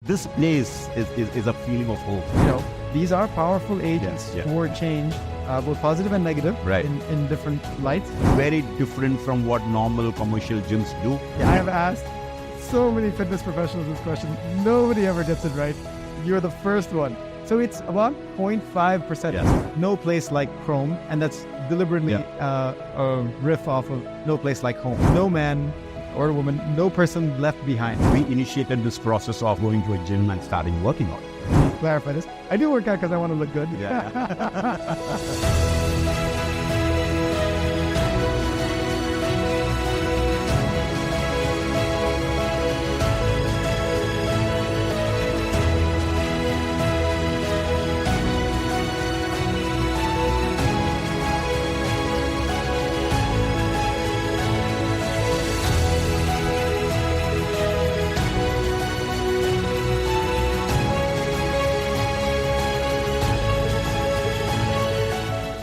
This place is a feeling of hope. These are powerful agents for change, both positive and negative, Right. in different lights. Very different from what normal commercial gyms do. I have asked so many fitness professionals this question. Nobody ever gets it right. You're the first one. So it's about 0.5%. Yes. No place like Krome, and that's deliberately a riff off of No Place Like Home. No man or woman, no person left behind. We initiated this process of going to a gym and starting working out. Let me clarify this. I do work out because I want to look good.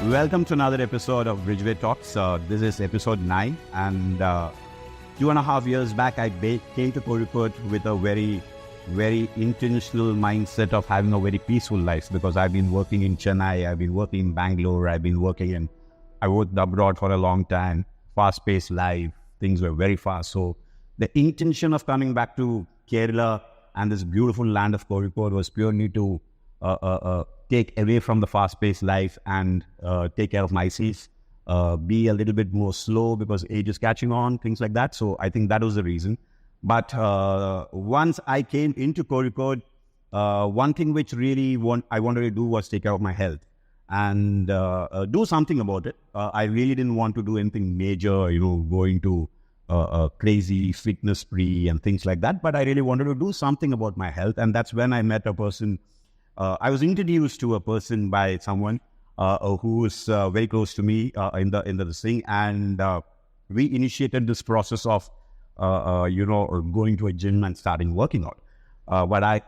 Welcome to another episode of Bridgeway Talks. This is episode 9, and 2.5 years back, I came to Kozhikode with a very, very intentional mindset of having a very peaceful life, because I've been working in Chennai, I've been working in Bangalore, I worked abroad for a long time, fast-paced life, things were very fast. So the intention of coming back to Kerala and this beautiful land of Kozhikode was purely to take away from the fast-paced life and take care of myself, be a little bit more slow because age is catching on, things like that. So I think that was the reason. But once I came into Kozhikode, one thing which really I wanted to do was take care of my health and do something about it. I really didn't want to do anything major, going to a crazy fitness spree and things like that. But I really wanted to do something about my health. And that's when I met a person. I was introduced to a person by someone who is very close to me in the thing, and we initiated this process of going to a gym and starting working out. But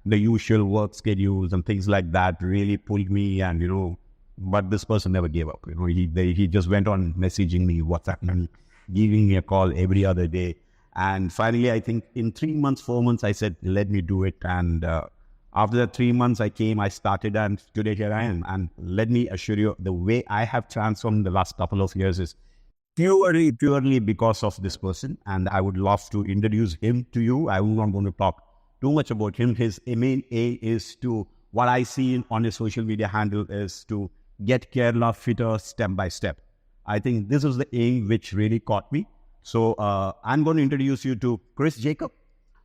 the usual work schedules and things like that really pulled me, and but this person never gave up. He just went on messaging me, WhatsApping me, giving me a call every other day, and finally, I think in 3 months, 4 months, I said, let me do it. And after the 3 months, I started, and today here I am. And let me assure you, the way I have transformed the last couple of years is purely because of this person. And I would love to introduce him to you. I'm not going to talk too much about him. His main aim is to, what I see on his social media handle, is to get Kerala fitter step by step. I think this is the aim which really caught me. So I'm going to introduce you to Kris Jacob.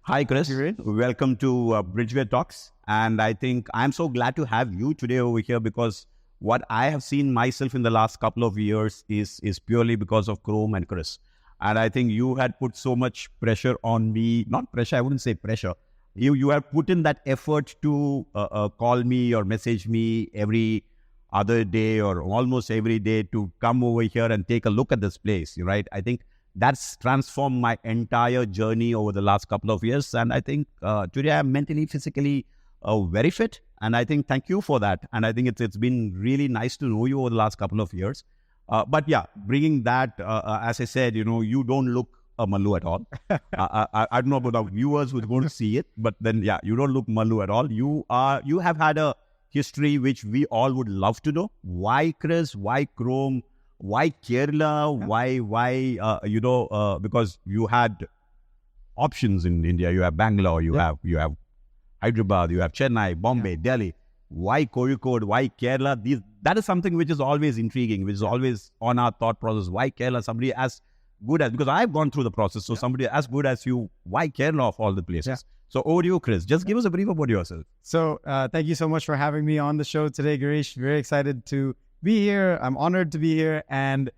Hi, Kris. Welcome to Bridgeway Talks. And I think I'm so glad to have you today over here, because what I have seen myself in the last couple of years is purely because of Krome and Kris. And I think you had put so much pressure on me. Not pressure, I wouldn't say pressure. You have put in that effort to call me or message me every other day or almost every day to come over here and take a look at this place, right? I think that's transformed my entire journey over the last couple of years. And I think today I'm mentally, physically very fit. And I think thank you for that. And I think it's been really nice to know you over the last couple of years. But yeah, bringing that, as I said, you don't look a Mallu at all. I don't know about the viewers who are going to see it, but then, yeah, you don't look Mallu at all. You have had a history which we all would love to know. Why Kris? Why Krome? Why Kerala? Why? Because you had options in India. You have Bangalore, you have Hyderabad, you have Chennai, Bombay, Delhi. Why Kozhikode? Why Kerala? That is something which is always intriguing, which is always on our thought process. Why Kerala? Somebody as good as, because I've gone through the process, so somebody as good as you, why Kerala of all the places? Yeah. So over to you, Kris. Just give us a brief about yourself. So thank you so much for having me on the show today, Girish. Very excited to be here. I'm honored to be here. And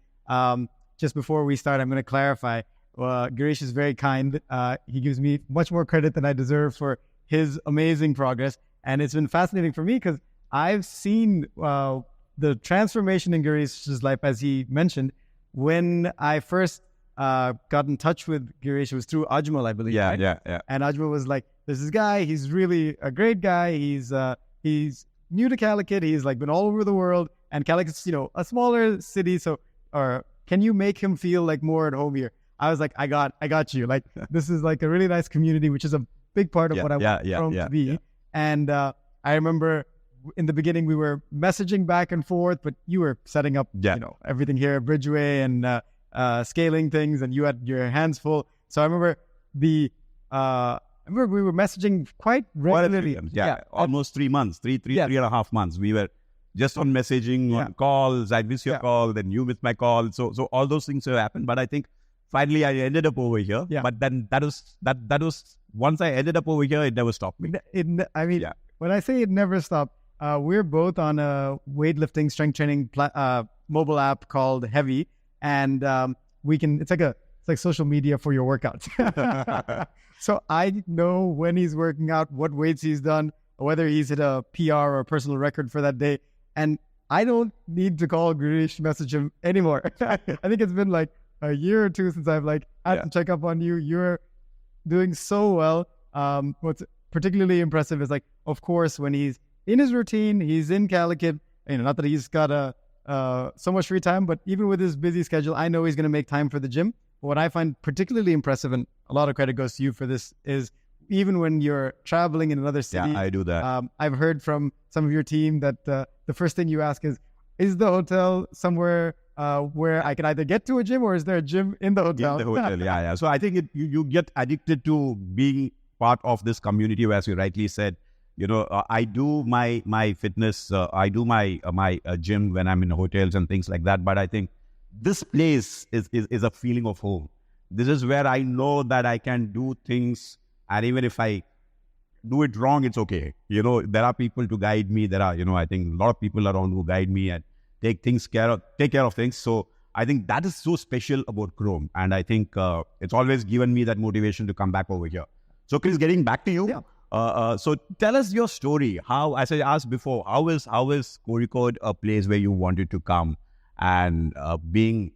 just before we start, I'm going to clarify. Girish is very kind. He gives me much more credit than I deserve for his amazing progress. And it's been fascinating for me because I've seen the transformation in Girish's life, as he mentioned. When I first got in touch with Girish, it was through Ajmal, I believe. Yeah, right? yeah. And Ajmal was like, there's this guy, he's really a great guy. He's new to Calicut. He's like been all over the world. And Calicut's, a smaller city. So, can you make him feel like more at home here? I was like, I got you. Like, this is like a really nice community, which is a big part of what I want Krome to be. Yeah. And I remember in the beginning we were messaging back and forth, but you were setting up, everything here at Bridgeway and scaling things, and you had your hands full. So I remember we were messaging quite regularly. Almost 3 months, three and a half months. We were just on messaging, on calls. I miss your call, then you miss my call. So all those things have happened. But I think finally I ended up over here. Yeah. But then that was once I ended up over here, it never stopped me. When I say it never stopped, we're both on a weightlifting strength training mobile app called Heavy, and it's like social media for your workouts. So I know when he's working out, what weights he's done, whether he's hit a PR or a personal record for that day. And I don't need to call Girish, message him anymore. I think it's been like a year or two since I've had to check up on you. You're doing so well. What's particularly impressive is of course, when he's in his routine, he's in Calicut, not that he's got so much free time, but even with his busy schedule, I know he's going to make time for the gym. What I find particularly impressive, and a lot of credit goes to you for this, is even when you're traveling in another city. Yeah, I do that. I've heard from some of your team that the first thing you ask is the hotel somewhere where I can either get to a gym, or is there a gym in the hotel? In the hotel, yeah. So I think you get addicted to being part of this community, as you rightly said. I do my fitness, I do my gym when I'm in hotels and things like that. But I think this place is a feeling of home. This is where I know that I can do things, and even if I do it wrong, it's okay. There are people to guide me. There are, I think a lot of people around who guide me and take care of things. So I think that is so special about Krome, and I think it's always given me that motivation to come back over here. So Kris, getting back to you. Yeah. So tell us your story. How, as I asked before, how is Kozhikode a place where you wanted to come, and being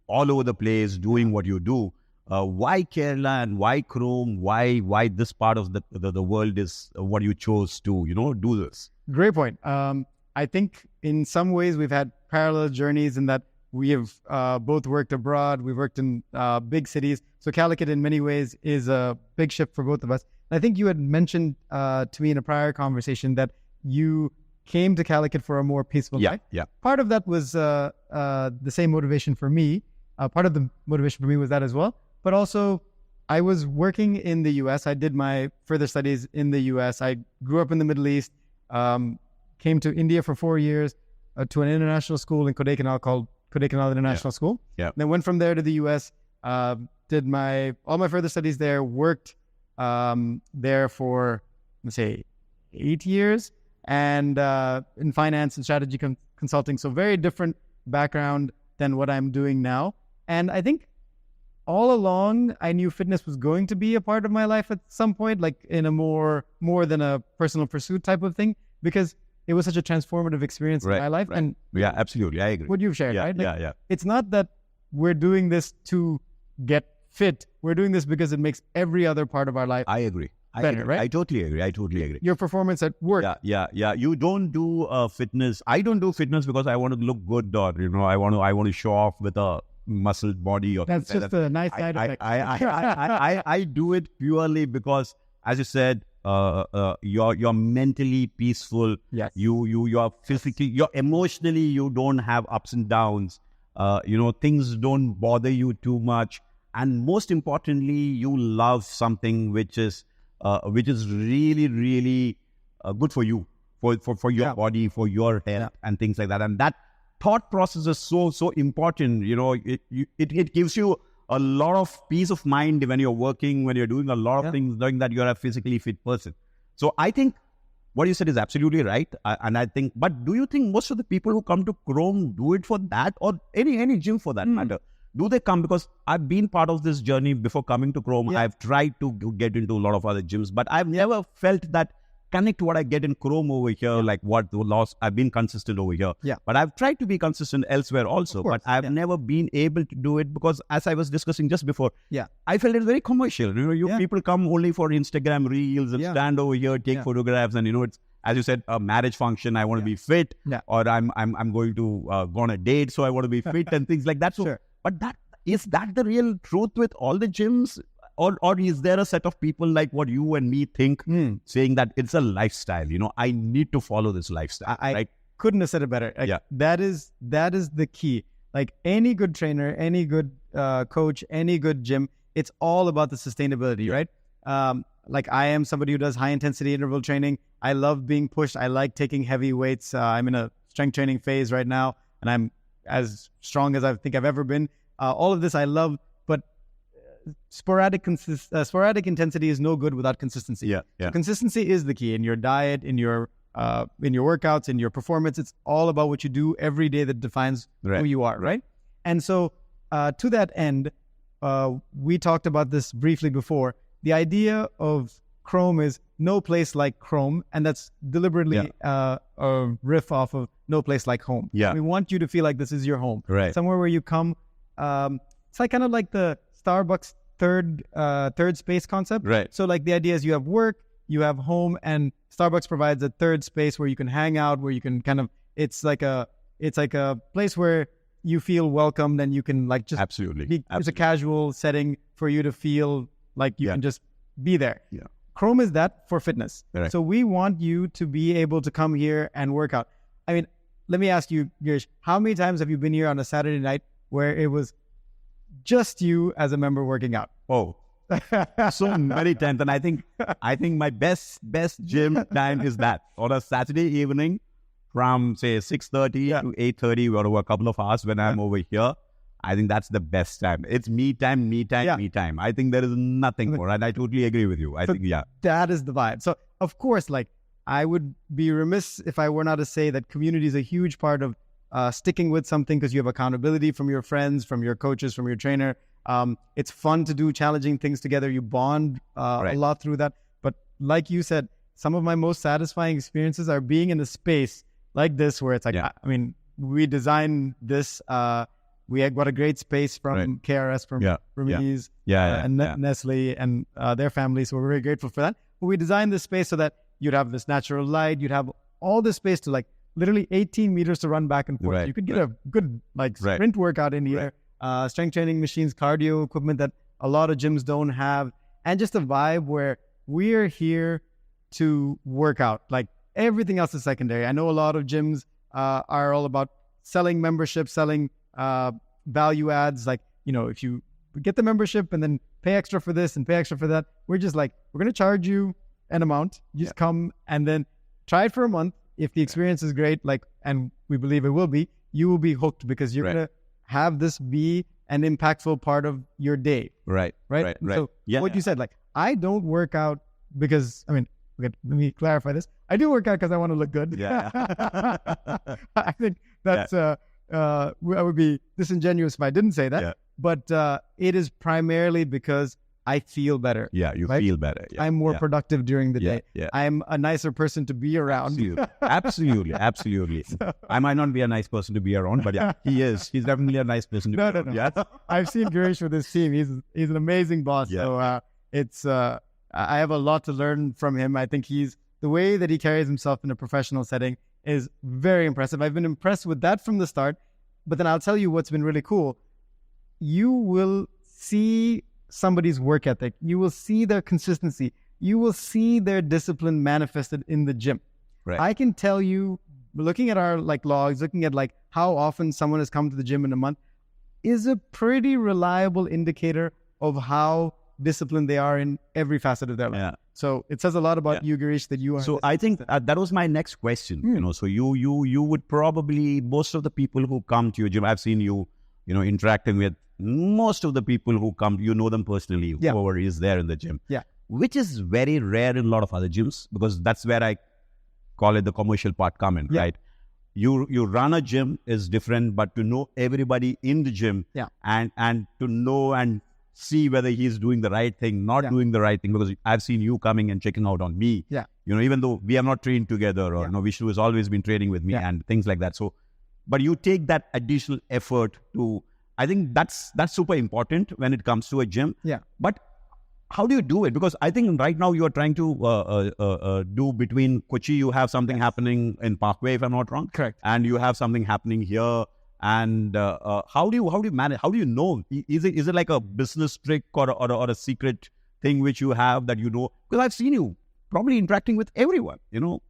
all over the place, doing what you do? Why Kerala and why Krome? Why this part of the world is what you chose to do this? Great point. I think in some ways we've had parallel journeys in that we have both worked abroad. We've worked in big cities. So Calicut in many ways is a big shift for both of us. I think you had mentioned to me in a prior conversation that you came to Calicut for a more peaceful life. Yeah. Part of that was the same motivation for me. Part of the motivation for me was that as well. But also, I was working in the U.S. I did my further studies in the U.S. I grew up in the Middle East, came to India for 4 years, to an international school in Kodaikanal called Kodaikanal International School. Yeah. Then went from there to the U.S., did all my further studies there, worked there for, let's say, 8 years, and in finance and strategy consulting. So very different background than what I'm doing now. And I think all along, I knew fitness was going to be a part of my life at some point, like in a more than a personal pursuit type of thing, because it was such a transformative experience in my life. Right. And yeah, absolutely. I agree. What you've shared, right? Yeah. It's not that we're doing this to get fit. We're doing this because it makes every other part of our life better, right? I totally agree. Your performance at work. Yeah. You don't do fitness. I don't do fitness because I want to look good, or I want to show off with a muscled body. Or that's just a nice side effect. I do it purely because, as you said, you're mentally peaceful. Yes. You're physically, you're emotionally, you don't have ups and downs. Things don't bother you too much, and most importantly, you love something which is really, really good for you, for your body, for your health, and things like that. And that thought process is so important. It gives you a lot of peace of mind when you're working, when you're doing a lot of things, knowing that you're a physically fit person. So I think what you said is absolutely right. But do you think most of the people who come to Krome do it for that, or any gym for that matter? Do they come? Because I've been part of this journey before coming to Krome. Yeah. I've tried to get into a lot of other gyms, but I've never felt that connect to what I get in Krome over here, like what the loss. I've been consistent over here, but I've tried to be consistent elsewhere also, but I've never been able to do it because, as I was discussing just before, I felt it's very commercial. People come only for Instagram reels and stand over here, take photographs, and it's, as you said, a marriage function. I want to be fit, or I'm going to go on a date, so I want to be fit and things like that. So, but is that the real truth with all the gyms? or is there a set of people like what you and me think, saying that it's a lifestyle? I need to follow this lifestyle. I couldn't have said it better. Like, Yeah. that is the key. Like any good trainer, any good coach, any good gym, it's all about the sustainability, right? Like I am somebody who does high intensity interval training. I love being pushed. I like taking heavy weights. I'm in a strength training phase right now, and I'm as strong as I think I've ever been. All of this I love, but sporadic intensity is no good without consistency. Yeah. So consistency is the key in your diet, in your workouts, in your performance. It's all about what you do every day that defines who you are, right? And so to that end, we talked about this briefly before. The idea of Krome is no place like Krome, and that's deliberately a riff off of no place like home. Yeah. We want you to feel like this is your home. Right. Somewhere where you come. It's like kind of like the Starbucks third space concept. Right. So like the idea is you have work, you have home, and Starbucks provides a third space where you can hang out, where you can kind of, it's like a place where you feel welcomed and you can like just Absolutely. It's a casual setting for you to feel like you can just be there. Yeah. Krome is that for fitness. Right. So we want you to be able to come here and work out. I mean, let me ask you, Girish, how many times have you been here on a Saturday night where it was just you as a member working out? Oh, so many times. And I think my best gym time is that on a Saturday evening from say 6:30 to 8:30 or a couple of hours when I'm over here. I think that's the best time. It's me time. I think there is nothing more. And I totally agree with you. I think that is the vibe. So of course, like I would be remiss if I were not to say that community is a huge part of sticking with something, because you have accountability from your friends, from your coaches, from your trainer. It's fun to do challenging things together. You bond a lot through that. But like you said, some of my most satisfying experiences are being in a space like this, where it's like, I mean, we designed this. We had got a great space from KRS, from Rumi's, and Nestle and their family. So we're very grateful for that. But we designed this space so that you'd have this natural light. You'd have all this space to like literally 18 meters to run back and forth. Right. You could get a good like sprint workout in here. Strength training machines, cardio equipment that a lot of gyms don't have. And just a vibe where we are here to work out. Like everything else is secondary. I know a lot of gyms are all about selling memberships, selling value adds. Like, you know, if you get the membership and then pay extra for this and pay extra for that, we're just like, we're going to charge you an amount. You just come and then try it for a month. If the experience is great, like, and we believe it will be, you will be hooked, because you're going to have this be an impactful part of your day. Right. So what you said, like, I don't work out because, I mean, okay, let me clarify this. I do work out because I want to look good. Yeah. I think that's, I would be disingenuous if I didn't say that. Yeah. But it is primarily because I feel better. Yeah, you feel better. Yeah. I'm more productive during the day. Yeah. I'm a nicer person to be around. Absolutely. So, I might not be a nice person to be around, but he is. He's definitely a nice person to be around. No. Yes. I've seen Girish with his team. He's an amazing boss. Yeah. So I have a lot to learn from him. I think the way that he carries himself in a professional setting is very impressive. I've been impressed with that from the start. But then I'll tell you what's been really cool. You will see somebody's work ethic. You will see their consistency. You will see their discipline manifested in the gym. Right. I can tell you, looking at our like logs, looking at like how often someone has come to the gym in a month is a pretty reliable indicator of how disciplined they are in every facet of their life. Yeah. So it says a lot about you, Girish, that you are. So I think that was my next question. You know, so you would probably, most of the people who come to your gym, I've seen you interacting with most of the people who come, you know them personally, whoever is there in the gym. Yeah. Which is very rare in a lot of other gyms, because that's where I call it the commercial part come in, right? You run a gym is different, but to know everybody in the gym and to know and see whether he's doing the right thing, not doing the right thing, because I've seen you coming and checking out on me. Yeah. You know, even though we have not trained together, or Vishnu has always been training with me and things like that. So, but you take that additional effort to, I think that's super important when it comes to a gym. Yeah. But how do you do it? Because I think right now you are trying to do between Kochi, you have something happening in Parkway, if I'm not wrong. Correct. And you have something happening here. And how do you manage? How do you know? Is it like a business trick or a secret thing which you have that you know? Because I've seen you probably interacting with everyone.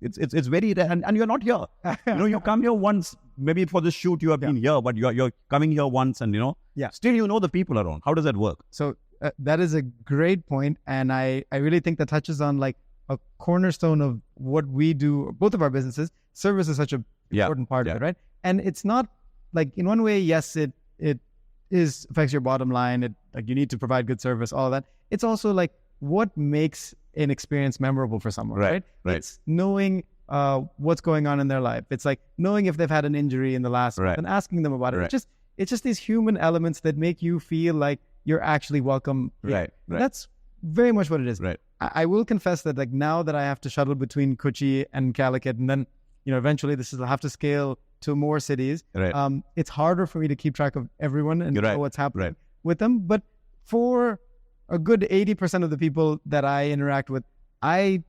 It's very rare, and you're not here. You come here once, maybe for this shoot you have been here, but you're coming here once, and still the people around. How does that work? So that is a great point, and I really think that touches on like a cornerstone of what we do, both of our businesses. Service is such an important part of it, right? And it's not like, in one way, yes, it affects your bottom line. Like, you need to provide good service, all of that. It's also like what makes an experience memorable for someone, right? It's knowing what's going on in their life. It's like knowing if they've had an injury in the last month and asking them about it. It's just these human elements that make you feel like you're actually welcome. That's very much what it is. I will confess that, like, now that I have to shuttle between Kochi and Calicut, and then eventually I'll have to scale to more cities. It's harder for me to keep track of everyone and know what's happening with them. But for a good 80% of the people that I interact with, and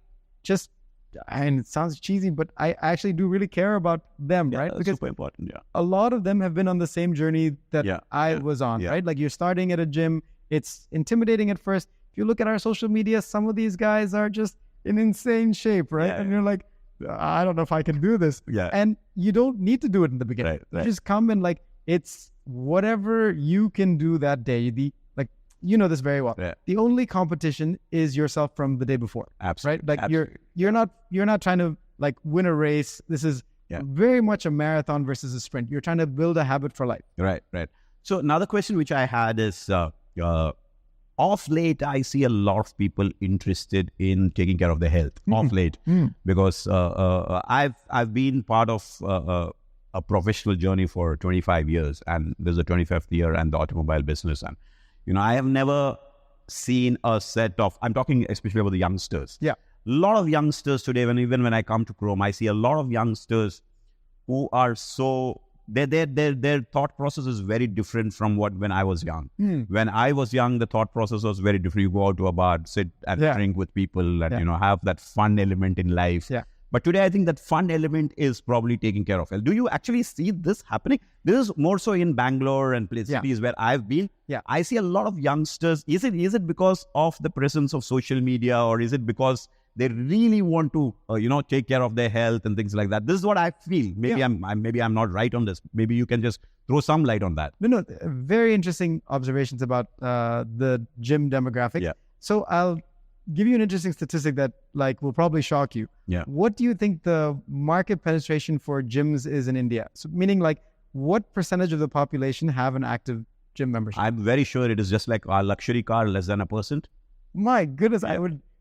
it sounds cheesy, but I actually do really care about them, right? That's because super important. A lot of them have been on the same journey that I was on, right? Like, you're starting at a gym. It's intimidating at first. If you look at our social media, some of these guys are just in insane shape, right? And you're like, I don't know if I can do this. And you don't need to do it in the beginning. You just come and, like, it's whatever you can do that day. You know this very well. The only competition is yourself from the day before. Absolutely. Right? Like, you're not trying to, like, win a race. This is very much a marathon versus a sprint. You're trying to build a habit for life. Right. So another question which I had is, off late, I see a lot of people interested in taking care of their health. Off late, because I've been part of a professional journey for 25 years, and there's a 25th year and the automobile business, and I have never seen a set of, I'm talking especially about the youngsters. A lot of youngsters today, even when I come to Krome, I see a lot of youngsters who are so, their thought process is very different from when I was young. When I was young, the thought process was very different. You go out to a bar, sit and drink with people, and have that fun element in life. But today, I think that fun element is probably taken care of. Do you actually see this happening? This is more so in Bangalore and cities where I've been. I see a lot of youngsters. Is it because of the presence of social media, or is it because they really want to, take care of their health and things like that? This is what I feel. Maybe I'm not right on this. Maybe you can just throw some light on that. No, very interesting observations about the gym demographic. So I'll give you an interesting statistic that, like, will probably shock you. What do you think the market penetration for gyms is in India? So, meaning, like, what percentage of the population have an active gym membership? I'm very sure it is just like our luxury car, less than 1%. My goodness,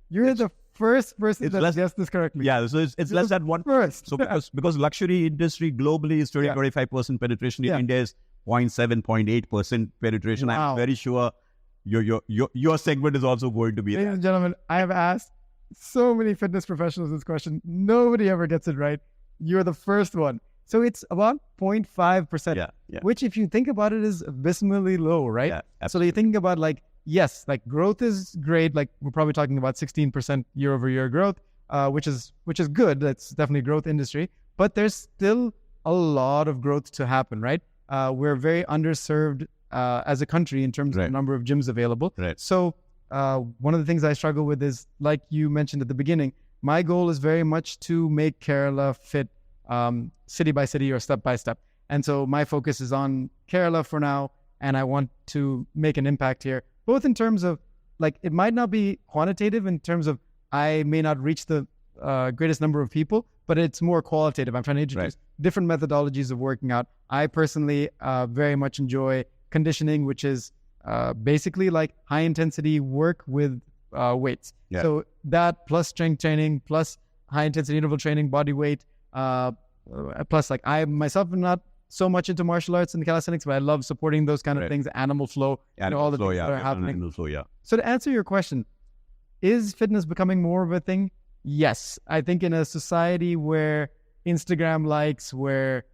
you're the first person that guessed this correctly. So it's less than 1%. So because luxury industry globally is 25% penetration, in India is 0.7, 0.8% penetration. Wow. I'm very sure your segment is also going to be Ladies and gentlemen, I have asked so many fitness professionals this question. Nobody ever gets it right. You're the first one. So it's about 0.5%, which, if you think about it, is abysmally low, right? So you're thinking about, like, yes, like, growth is great. Like, we're probably talking about 16% year over year growth, which is good. That's definitely growth industry. But there's still a lot of growth to happen, right? We're very underserved as a country in terms of the number of gyms available. So one of the things I struggle with is, like you mentioned at the beginning, my goal is very much to make Kerala fit city by city or step by step. And so my focus is on Kerala for now, and I want to make an impact here, both in terms of, like, it might not be quantitative in terms of I may not reach the greatest number of people, but it's more qualitative. I'm trying to introduce different methodologies of working out. I personally very much enjoy conditioning, which is basically like high intensity work with weights. So that plus strength training, plus high intensity interval training, body weight, plus, like, I myself am not so much into martial arts and calisthenics, but I love supporting those kind of things, animal flow, all the things that are happening. So to answer your question, is fitness becoming more of a thing? Yes. I think in a society where Instagram likes, where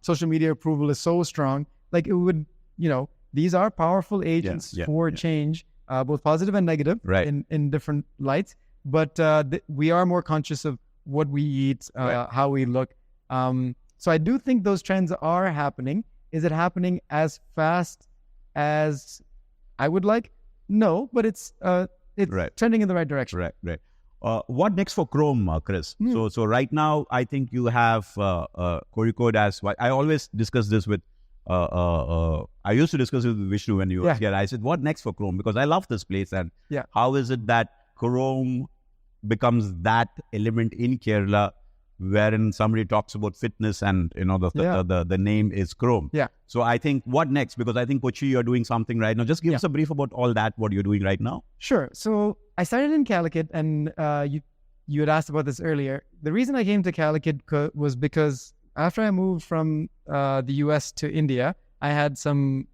social media approval is so strong, like, it would, these are powerful agents for change, both positive and negative in different lights. But we are more conscious of what we eat, how we look. So I do think those trends are happening. Is it happening as fast as I would like? No, but it's trending in the right direction. Right. What next for Krome, Kris? So right now, I think you have Kozhikode as what I always discuss this with. I used to discuss it with Vishnu when you were here. I said, what next for Krome? Because I love this place. And how is it that Krome becomes that element in Kerala wherein somebody talks about fitness and, the name is Krome. Yeah. So I think what next? Because I think Kochi, you're doing something right now. Just give us a brief about all that, what you're doing right now. Sure. So I started in Calicut, and you had asked about this earlier. The reason I came to Calicut was because after I moved from the US to India, I had some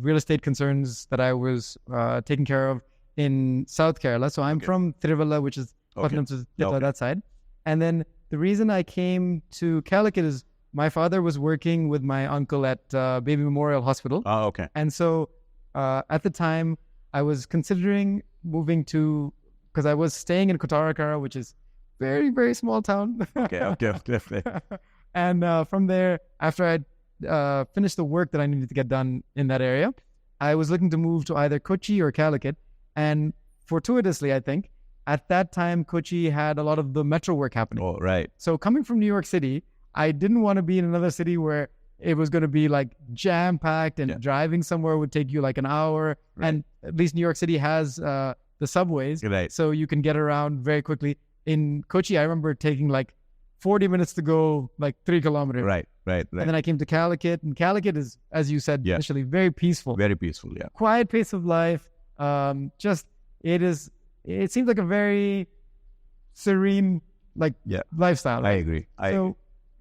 real estate concerns that I was taking care of in South Kerala. So I'm from Tiruvalla, which is that side. And then the reason I came to Calicut is my father was working with my uncle at Baby Memorial Hospital. Oh, okay. And so at the time, I was considering moving to, because I was staying in Kottarakara, which is very, very small town. Okay. And from there, after I finished the work that I needed to get done in that area, I was looking to move to either Kochi or Calicut. And fortuitously, I think, at that time, Kochi had a lot of the metro work happening. Oh, right. So coming from New York City, I didn't want to be in another city where it was going to be like jam-packed and driving somewhere would take you like an hour. Right. And at least New York City has the subways, so you can get around very quickly. In Kochi, I remember taking like 40 minutes to go like 3 kilometers. Right. And then I came to Calicut, and Calicut is, as you said initially, very peaceful. Very peaceful, yeah. Quiet pace of life. It seems like a very serene lifestyle. I agree.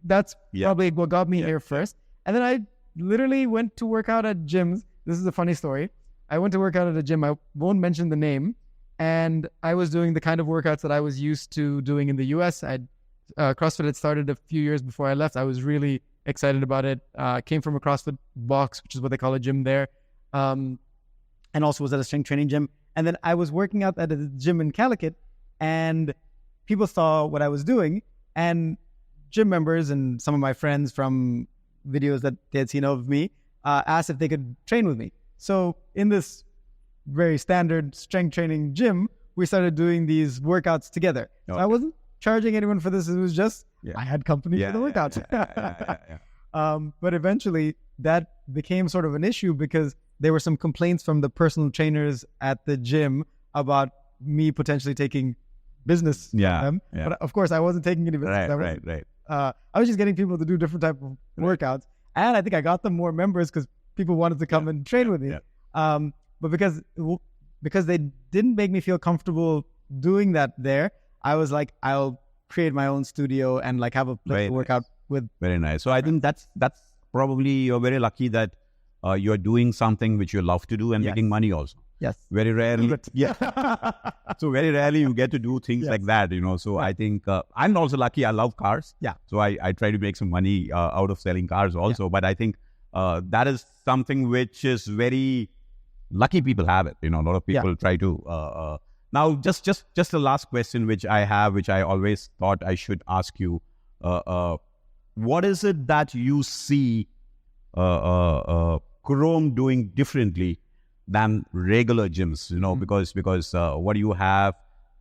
That's probably what got me here first. And then I literally went to work out at gyms. This is a funny story. I went to work out at a gym. I won't mention the name. And I was doing the kind of workouts that I was used to doing in the US. CrossFit had started a few years before I left. I was really excited about it. Came from a CrossFit box, which is what they call a gym there. And also was at a strength training gym. And then I was working out at a gym in Calicut, and people saw what I was doing, and gym members and some of my friends from videos that they had seen of me asked if they could train with me. So in this very standard strength training gym, we started doing these workouts together. Okay. So I wasn't charging anyone for this. It was just, I had company for the workouts. But eventually that became sort of an issue because there were some complaints from the personal trainers at the gym about me potentially taking business from them. Yeah. But of course, I wasn't taking any business. Right. I was just getting people to do different type of workouts. And I think I got them more members because people wanted to come and train with me. Yeah. But because they didn't make me feel comfortable doing that there, I was like, I'll create my own studio and like have a place to work out with. Very nice. So I think that's probably, you're very lucky that you're doing something which you love to do and making money also. Yes. Very rarely. So very rarely you get to do things like that, So I think I'm also lucky. I love cars. Yeah. So I try to make some money out of selling cars also. Yeah. But I think that is something which is very lucky people have it. A lot of people try to. Now, just the last question which I have, which I always thought I should ask you. What is it that you see Krome doing differently than regular gyms, because what you have,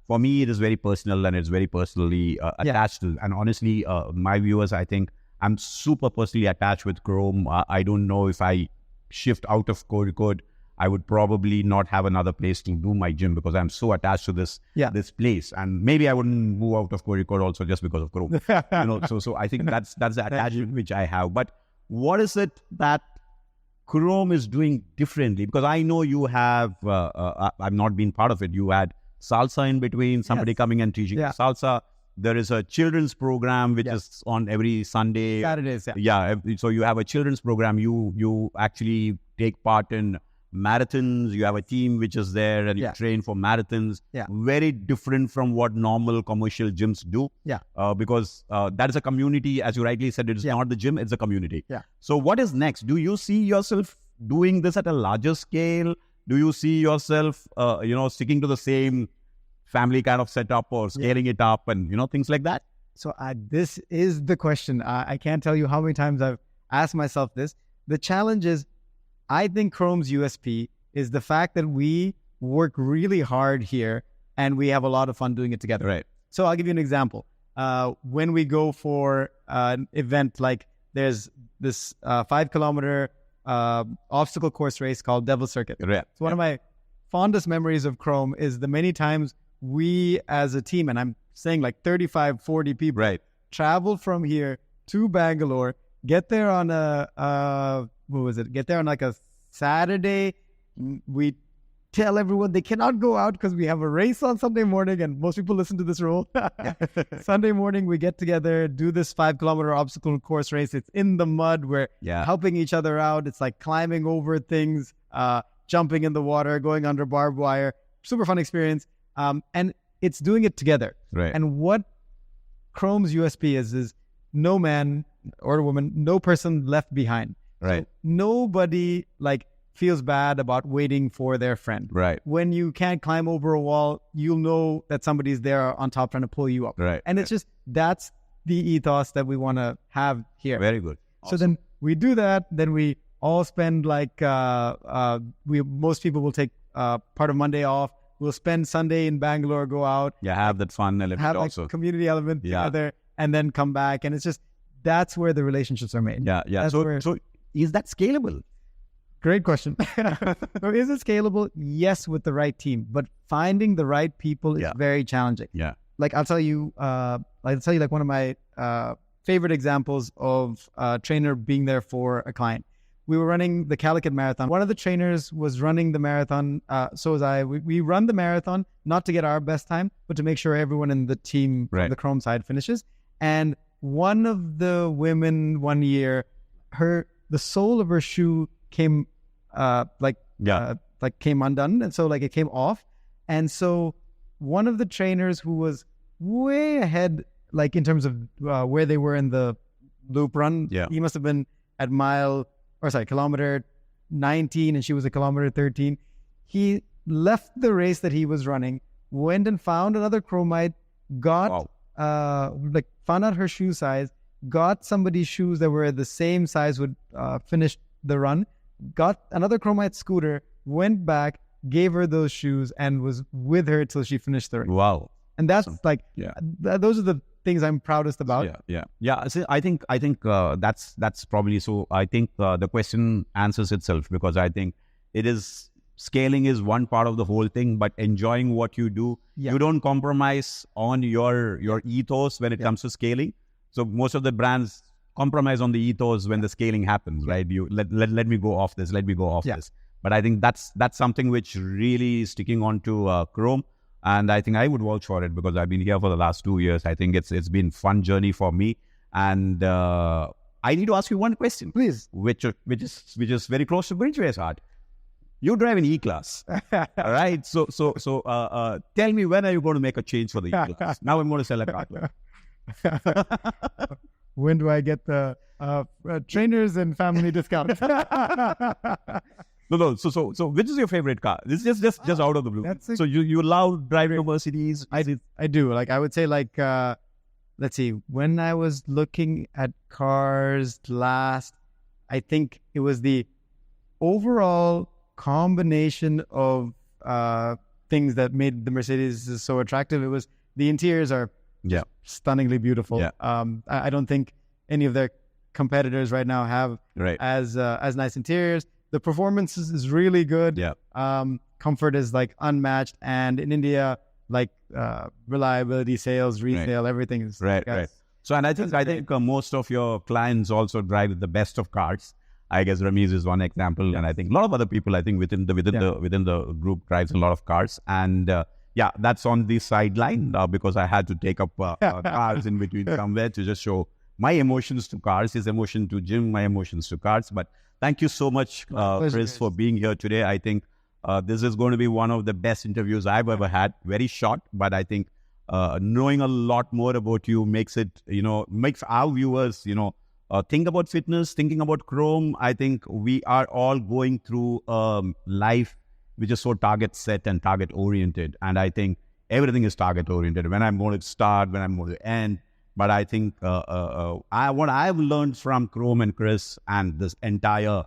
for me, it is very personal and it's very personally attached to. And honestly, my viewers, I think I'm super personally attached with Krome. I don't know if I shift out of Kozhikode, I would probably not have another place to do my gym because I'm so attached to this place. And maybe I wouldn't move out of Kozhikode also just because of Krome. So I think that's the attachment which I have. But what is it that Krome is doing differently? Because I know you have, I've not been part of it. You had salsa in between, somebody coming and teaching salsa. There is a children's program which is on every Sunday. Saturdays, So you have a children's program. You actually take part in marathons. You have a team which is there and you train for marathons. Very different from what normal commercial gyms do. Because that is a community, as you rightly said, it's not the gym, it's a community. So what is next? Do you see yourself doing this at a larger scale? Do you see yourself sticking to the same family kind of setup or scaling it up and things like that? So this is the question. I can't tell you how many times I've asked myself this. the challenge is, I think Krome's USP is the fact that we work really hard here and we have a lot of fun doing it together. Right. So I'll give you an example. When we go for an event, like there's this 5-kilometer obstacle course race called Devil Circuit. Right. So one of my fondest memories of Krome is the many times we as a team, and I'm saying like 35, 40 people, Right. travel from here to Bangalore, get there on get there on like a Saturday. We tell everyone they cannot go out because we have a race on Sunday morning, and most people listen to this rule. Sunday morning, we get together, do this 5-kilometer obstacle course race. It's in the mud. We're helping each other out. It's like climbing over things, jumping in the water, going under barbed wire. Super fun experience. And it's doing it together. Right. And what Krome's USP is no man or woman, no person left behind. Right. So nobody feels bad about waiting for their friend. Right. When you can't climb over a wall, you'll know that somebody's there on top trying to pull you up. Right. And it's just, that's the ethos that we want to have here. Very good. Awesome. So then we do that. Then we all spend most people will take part of Monday off. We'll spend Sunday in Bangalore, go out. Yeah, have that fun element have also. Community element together, and then come back. And it's just, that's where the relationships are made. Yeah. So is that scalable? Great question. So is it scalable? Yes, with the right team, but finding the right people is very challenging. Yeah. I'll tell you one of my favorite examples of a trainer being there for a client. We were running the Calicut Marathon. One of the trainers was running the marathon. So was I. We run the marathon, not to get our best time, but to make sure everyone in the team, on the Krome side, finishes. And one of the women one year, the sole of her shoe came came undone, and so it came off. And so one of the trainers who was way ahead, in terms of where they were in the loop run, he must have been at kilometer 19, and she was at kilometer 13. He left the race that he was running, went and found another Kromite, got found out her shoe size, got somebody's shoes that were the same size, would finish the run, got another Kromite scooter, went back, gave her those shoes, and was with her till she finished the race. Wow. And that's those are the things I'm proudest about. Yeah. See, I think that's probably so. I think the question answers itself, because I think scaling is one part of the whole thing, but enjoying what you do, you don't compromise on your ethos when it comes to scaling. So most of the brands compromise on the ethos when the scaling happens, right? You let me go off this, this. But I think that's something which really is sticking on to Krome. And I think I would vouch for it, because I've been here for the last 2 years. I think it's been a fun journey for me. And I need to ask you one question, please, which is very close to Bridgeway's heart. You drive an E-Class, all right? So tell me, when are you going to make a change for the E-Class? Now I'm going to sell a car. When do I get the trainers and family discount? No. So which is your favorite car? This is just out of the blue. So you love driving a Mercedes? I do. I would say let's see. When I was looking at cars last, I think it was the overall combination of things that made the Mercedes so attractive. It was the interiors are stunningly beautiful. I don't think any of their competitors right now have as nice interiors. The performance is really good. Comfort is unmatched, and in India, reliability, sales, resale, everything is right. So, and I think most of your clients also drive the best of cars. I guess Ramesh is one example, and I think a lot of other people, I think within the group, drives a lot of cars. And that's on the sideline because I had to take up cars in between somewhere to just show my emotions to cars, his emotion to gym, my emotions to cars. But thank you so much, Kris, for being here today. I think this is going to be one of the best interviews I've ever had. Very short, but I think knowing a lot more about you makes our viewers, think about fitness, thinking about Krome. I think we are all going through life which is so target set and target oriented. And I think everything is target oriented. When I'm going to start, when I'm going to end, But I think what I've learned from Krome and Kris and this entire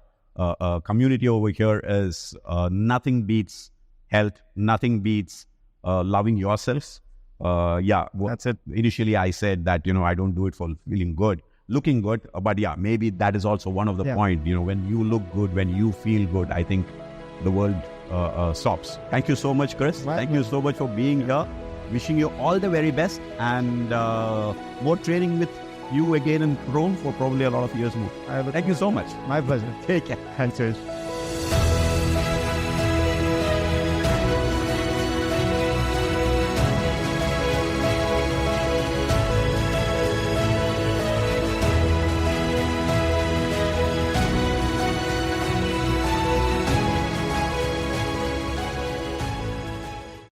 community over here is nothing beats health, nothing beats loving yourselves. That's it. Initially, I said that, I don't do it for feeling good, looking good. But yeah, maybe that is also one of the point. When you look good, when you feel good, I think the world stops. Thank you so much, Kris. Thank you so much for being here. Wishing you all the very best and more training with you again in Krome for probably a lot of years more. Thank you so much. My pleasure. Take care. Thanks, Krish.